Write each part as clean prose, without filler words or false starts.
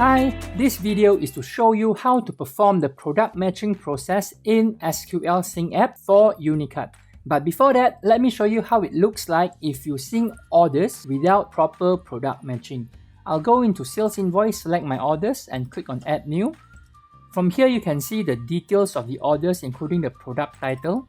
Hi, this video is to show you how to perform the product matching process in SQL Sync App for Unicart. But before that, let me show you how it looks like if you sync orders without proper product matching. I'll go into Sales Invoice, select my orders and click on Add New. From here, you can see the details of the orders including the product title.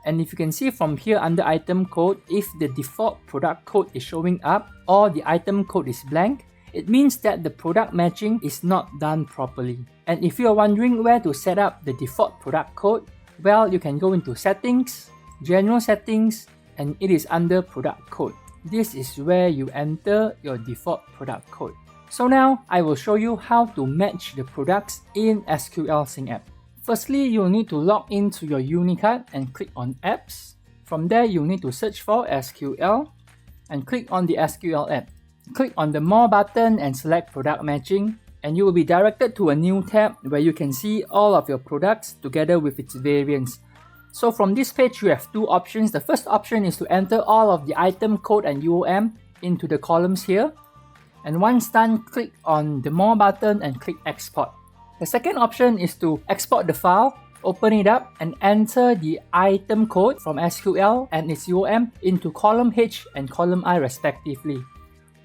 And if you can see from here under item code, if the default product code is showing up or the item code is blank, it means that the product matching is not done properly. And if you are wondering where to set up the default product code, well, you can go into Settings, General Settings, and it is under Product Code. This is where you enter your default product code. So now, I will show you how to match the products in SQL Sync App. Firstly, you'll need to log into your Unicart and click on Apps. From there, you'll need to search for SQL and click on the SQL app. Click on the More button and select Product Matching, and you will be directed to a new tab where you can see all of your products together with its variants. So from this page, you have two options. The first option is to enter all of the item code and UOM into the columns here. And once done, click on the More button and click Export. The second option is to export the file, open it up and enter the item code from SQL and its UOM into column H and column I respectively.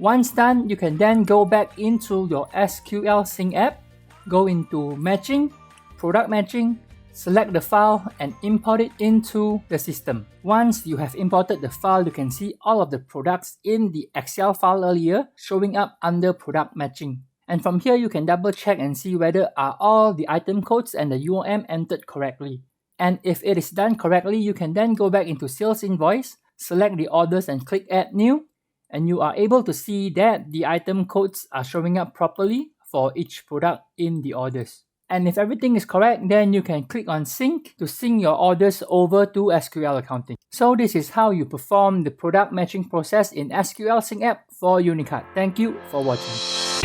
Once done, you can then go back into your SQL Sync App, go into Matching, Product Matching, select the file and import it into the system. Once you have imported the file, you can see all of the products in the Excel file earlier showing up under Product Matching. And from here, you can double check and see whether are all the item codes and the UOM entered correctly. And if it is done correctly, you can then go back into Sales Invoice, select the orders and click Add New. And you are able to see that the item codes are showing up properly for each product in the orders. And if everything is correct, then you can click on Sync to sync your orders over to SQL Accounting. So this is how you perform the product matching process in SQL Sync App for Unicart. Thank you for watching.